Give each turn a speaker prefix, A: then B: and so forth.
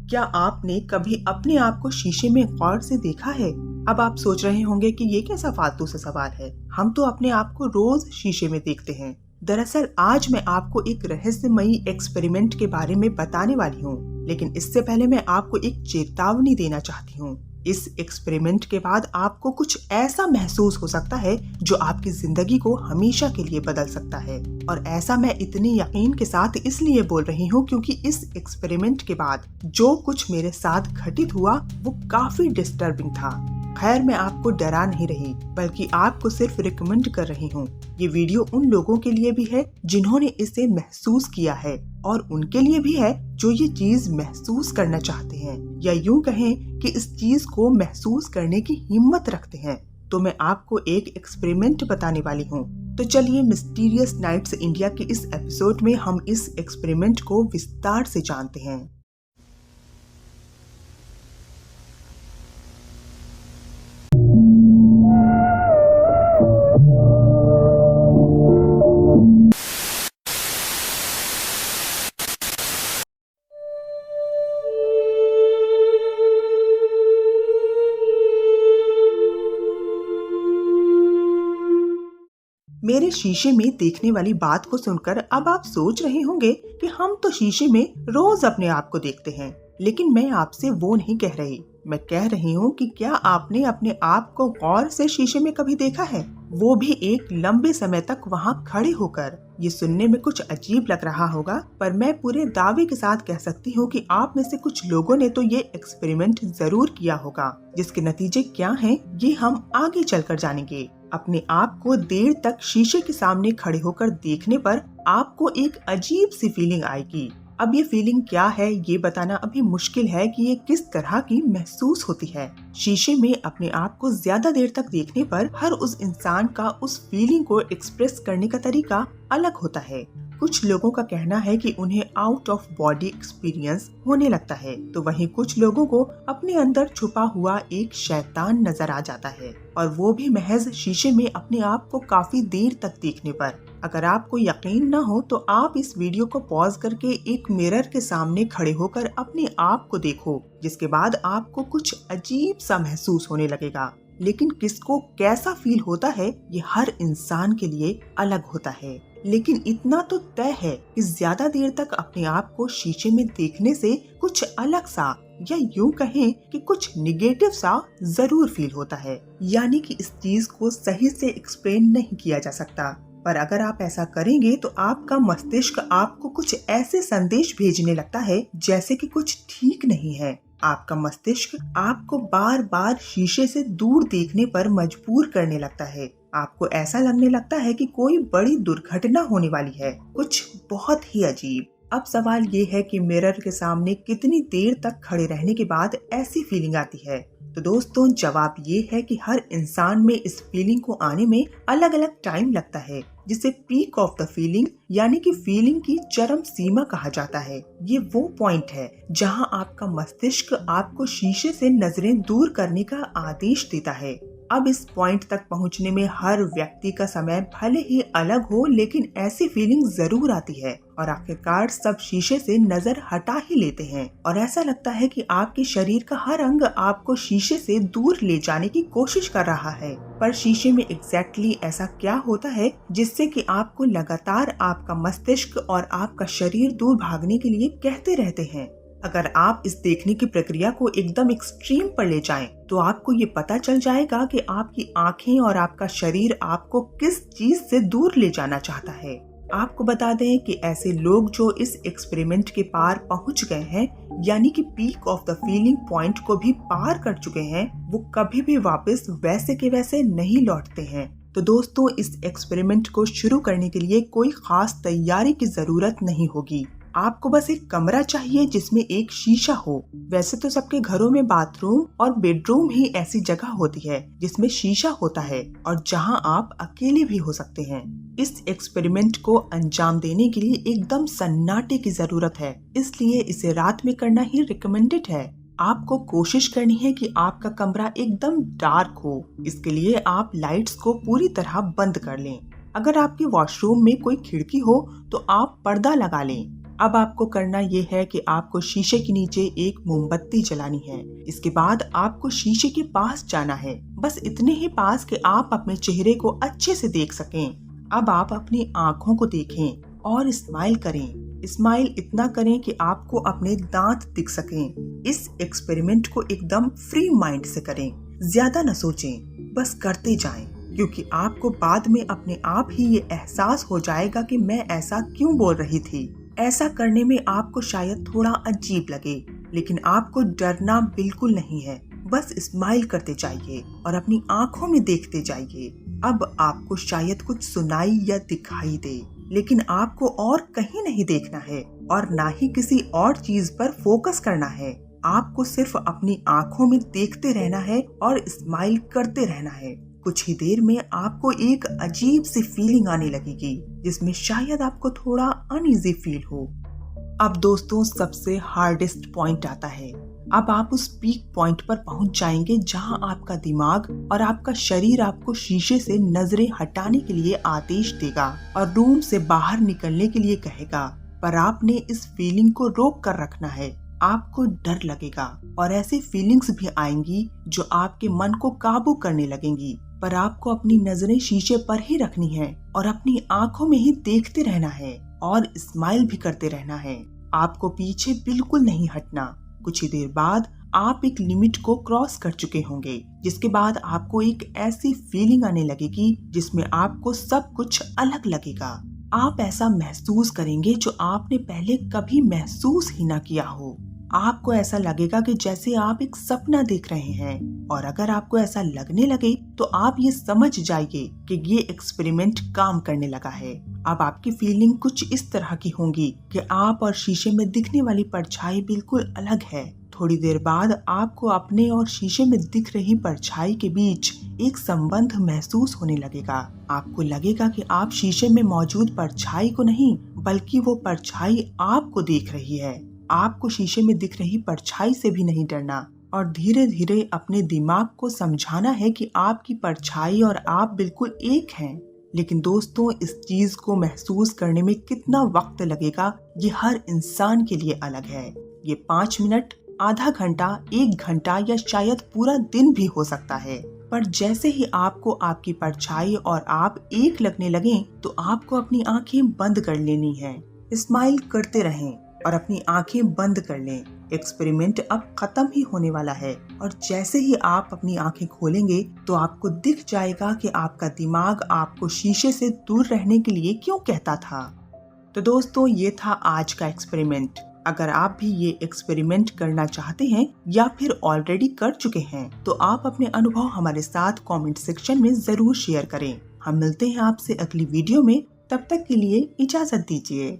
A: क्या आपने कभी अपने आप को शीशे में गौर से देखा है? अब आप सोच रहे होंगे कि ये कैसा फालतू सा सवाल है। हम तो अपने आप को रोज शीशे में देखते हैं। दरअसल आज मैं आपको एक रहस्यमयी एक्सपेरिमेंट के बारे में बताने वाली हूँ, लेकिन इससे पहले मैं आपको एक चेतावनी देना चाहती हूँ। इस एक्सपेरिमेंट के बाद आपको कुछ ऐसा महसूस हो सकता है जो आपकी जिंदगी को हमेशा के लिए बदल सकता है। और ऐसा मैं इतने यकीन के साथ इसलिए बोल रही हूँ क्योंकि इस एक्सपेरिमेंट के बाद जो कुछ मेरे साथ घटित हुआ वो काफी डिस्टर्बिंग था। खैर, मैं आपको डरा नहीं रही, बल्कि आपको सिर्फ रिकमेंड कर रही हूँ। ये वीडियो उन लोगों के लिए भी है जिन्होंने इसे महसूस किया है, और उनके लिए भी है जो ये चीज महसूस करना चाहते हैं, या यूं कहें कि इस चीज को महसूस करने की हिम्मत रखते हैं। तो मैं आपको एक एक्सपेरिमेंट बताने वाली हूँ। तो चलिए, मिस्टीरियस नाइट्स इंडिया के इस एपिसोड में हम इस एक्सपेरिमेंट को विस्तार से जानते हैं। मेरे शीशे में देखने वाली बात को सुनकर अब आप सोच रहे होंगे कि हम तो शीशे में रोज अपने आप को देखते हैं, लेकिन मैं आपसे वो नहीं कह रही। मैं कह रही हूँ कि क्या आपने अपने आप को गौर से शीशे में कभी देखा है, वो भी एक लंबे समय तक वहाँ खड़े होकर। ये सुनने में कुछ अजीब लग रहा होगा, पर मैं पूरे दावे के साथ कह सकती हूँ कि आप में से कुछ लोगों ने तो ये एक्सपेरिमेंट जरूर किया होगा, जिसके नतीजे क्या हैं ये हम आगे चलकर जानेंगे। अपने आप को देर तक शीशे के सामने खड़े होकर देखने पर आपको एक अजीब सी फीलिंग आएगी। अब ये फीलिंग क्या है ये बताना अभी मुश्किल है कि ये किस तरह की महसूस होती है। शीशे में अपने आप को ज्यादा देर तक देखने पर हर उस इंसान का उस फीलिंग को एक्सप्रेस करने का तरीका अलग होता है। कुछ लोगों का कहना है कि उन्हें आउट ऑफ बॉडी एक्सपीरियंस होने लगता है, तो वहीं कुछ लोगों को अपने अंदर छुपा हुआ एक शैतान नजर आ जाता है, और वो भी महज शीशे में अपने आप को काफी देर तक देखने पर। अगर आपको यकीन न हो तो आप इस वीडियो को पॉज करके एक मिरर के सामने खड़े होकर अपने आप को देखो, जिसके बाद आपको कुछ अजीब सा महसूस होने लगेगा। लेकिन किसको कैसा फील होता है ये हर इंसान के लिए अलग होता है। लेकिन इतना तो तय है कि ज्यादा देर तक अपने आप को शीशे में देखने से कुछ अलग सा, या यूं कहें कि कुछ निगेटिव सा जरूर फील होता है। यानी कि इस चीज को सही से एक्सप्लेन नहीं किया जा सकता, पर अगर आप ऐसा करेंगे तो आपका मस्तिष्क आपको कुछ ऐसे संदेश भेजने लगता है जैसे कि कुछ ठीक नहीं है। आपका मस्तिष्क आपको बार बार शीशे से दूर देखने पर मजबूर करने लगता है। आपको ऐसा लगने लगता है कि कोई बड़ी दुर्घटना होने वाली है, कुछ बहुत ही अजीब। अब सवाल ये है कि मिरर के सामने कितनी देर तक खड़े रहने के बाद ऐसी फीलिंग आती है। तो दोस्तों, जवाब ये है कि हर इंसान में इस फीलिंग को आने में अलग अलग टाइम लगता है, जिसे पीक ऑफ द फीलिंग यानी कि फीलिंग की चरम सीमा कहा जाता है। ये वो पॉइंट है जहां आपका मस्तिष्क आपको शीशे से नजरें दूर करने का आदेश देता है। अब इस पॉइंट तक पहुंचने में हर व्यक्ति का समय भले ही अलग हो, लेकिन ऐसी फीलिंग जरूर आती है, और आखिरकार सब शीशे से नजर हटा ही लेते हैं, और ऐसा लगता है कि आपके शरीर का हर अंग आपको शीशे से दूर ले जाने की कोशिश कर रहा है। पर शीशे में एग्जैक्टली ऐसा क्या होता है जिससे कि आपको लगातार आपका मस्तिष्क और आपका शरीर दूर भागने के लिए कहते रहते हैं? अगर आप इस देखने की प्रक्रिया को एकदम एक्सट्रीम पर ले जाएं, तो आपको ये पता चल जाएगा कि आपकी आंखें और आपका शरीर आपको किस चीज से दूर ले जाना चाहता है। आपको बता दें कि ऐसे लोग जो इस एक्सपेरिमेंट के पार पहुंच गए हैं, यानी कि peak of the feeling point को भी पार कर चुके हैं, वो कभी भी वापस वैसे के वैसे नहीं लौटते हैं। तो दोस्तों, इस एक्सपेरिमेंट को शुरू करने के लिए कोई खास तैयारी की जरूरत नहीं होगी। आपको बस एक कमरा चाहिए जिसमें एक शीशा हो। वैसे तो सबके घरों में बाथरूम और बेडरूम ही ऐसी जगह होती है जिसमें शीशा होता है, और जहां आप अकेले भी हो सकते हैं। इस एक्सपेरिमेंट को अंजाम देने के लिए एकदम सन्नाटे की जरूरत है, इसलिए इसे रात में करना ही रिकमेंडेड है। आपको कोशिश करनी है कि आपका कमरा एकदम डार्क हो। इसके लिए आप लाइट्स को पूरी तरह बंद कर लें। अगर आपके वॉशरूम में कोई खिड़की हो तो आप पर्दा लगा लें। अब आपको करना ये है कि आपको शीशे के नीचे एक मोमबत्ती जलानी है। इसके बाद आपको शीशे के पास जाना है, बस इतने ही पास कि आप अपने चेहरे को अच्छे से देख सकें। अब आप अपनी आँखों को देखें और स्माइल करें। स्माइल इतना करें कि आपको अपने दांत दिख सकें। इस एक्सपेरिमेंट को एकदम फ्री माइंड से करें, ज्यादा न सोचें, बस करते जाएं, क्योंकि आपको बाद में अपने आप ही ये एहसास हो जाएगा कि मैं ऐसा क्यों बोल रही थी। ऐसा करने में आपको शायद थोड़ा अजीब लगे, लेकिन आपको डरना बिल्कुल नहीं है। बस स्माइल करते जाइए और अपनी आँखों में देखते जाइए। अब आपको शायद कुछ सुनाई या दिखाई दे, लेकिन आपको और कहीं नहीं देखना है और ना ही किसी और चीज पर फोकस करना है। आपको सिर्फ अपनी आँखों में देखते रहना है और स्माइल करते रहना है। कुछ ही देर में आपको एक अजीब सी फीलिंग आने लगेगी, जिसमें शायद आपको थोड़ा अनईजी फील हो। अब दोस्तों, सबसे हार्डेस्ट पॉइंट आता है। अब आप उस पीक पॉइंट पर पहुंच जाएंगे जहां आपका दिमाग और आपका शरीर आपको शीशे से नजरें हटाने के लिए आदेश देगा और रूम से बाहर निकलने के लिए कहेगा, पर आपने इस फीलिंग को रोक कर रखना है। आपको डर लगेगा और ऐसी फीलिंग्स भी आएंगी जो आपके मन को काबू करने लगेंगी, पर आपको अपनी नजरें शीशे पर ही रखनी है और अपनी आंखों में ही देखते रहना है और स्माइल भी करते रहना है। आपको पीछे बिल्कुल नहीं हटना। कुछ ही देर बाद आप एक लिमिट को क्रॉस कर चुके होंगे, जिसके बाद आपको एक ऐसी फीलिंग आने लगेगी जिसमें आपको सब कुछ अलग लगेगा। आप ऐसा महसूस करेंगे जो आपने पहले कभी महसूस ही ना किया हो। आपको ऐसा लगेगा कि जैसे आप एक सपना देख रहे हैं, और अगर आपको ऐसा लगने लगे तो आप ये समझ जाइए कि ये एक्सपेरिमेंट काम करने लगा है। अब आपकी फीलिंग कुछ इस तरह की होंगी कि आप और शीशे में दिखने वाली परछाई बिल्कुल अलग है। थोड़ी देर बाद आपको अपने और शीशे में दिख रही परछाई के बीच एक संबंध महसूस होने लगेगा। आपको लगेगा कि आप शीशे में मौजूद परछाई को नहीं, बल्कि वो परछाई आपको देख रही है। आपको शीशे में दिख रही परछाई से भी नहीं डरना और धीरे धीरे अपने दिमाग को समझाना है कि आपकी परछाई और आप बिल्कुल एक हैं। लेकिन दोस्तों, इस चीज को महसूस करने में कितना वक्त लगेगा ये हर इंसान के लिए अलग है। ये 5 मिनट, आधा घंटा, 1 घंटा या शायद पूरा दिन भी हो सकता है। पर जैसे ही आपको आपकी परछाई और आप एक लगने लगें, तो आपको अपनी आंखें बंद कर लेनी है। स्माइल करते रहें और अपनी आंखें बंद कर लें। एक्सपेरिमेंट अब खत्म ही होने वाला है और जैसे ही आप अपनी आंखें खोलेंगे तो आपको दिख जाएगा कि आपका दिमाग आपको शीशे से दूर रहने के लिए क्यों कहता था। तो दोस्तों, ये था आज का एक्सपेरिमेंट। अगर आप भी ये एक्सपेरिमेंट करना चाहते हैं या फिर ऑलरेडी कर चुके हैं, तो आप अपने अनुभव हमारे साथ कमेंट सेक्शन में जरूर शेयर करें। हम मिलते हैं आपसे अगली वीडियो में। तब तक के लिए इजाजत दीजिए।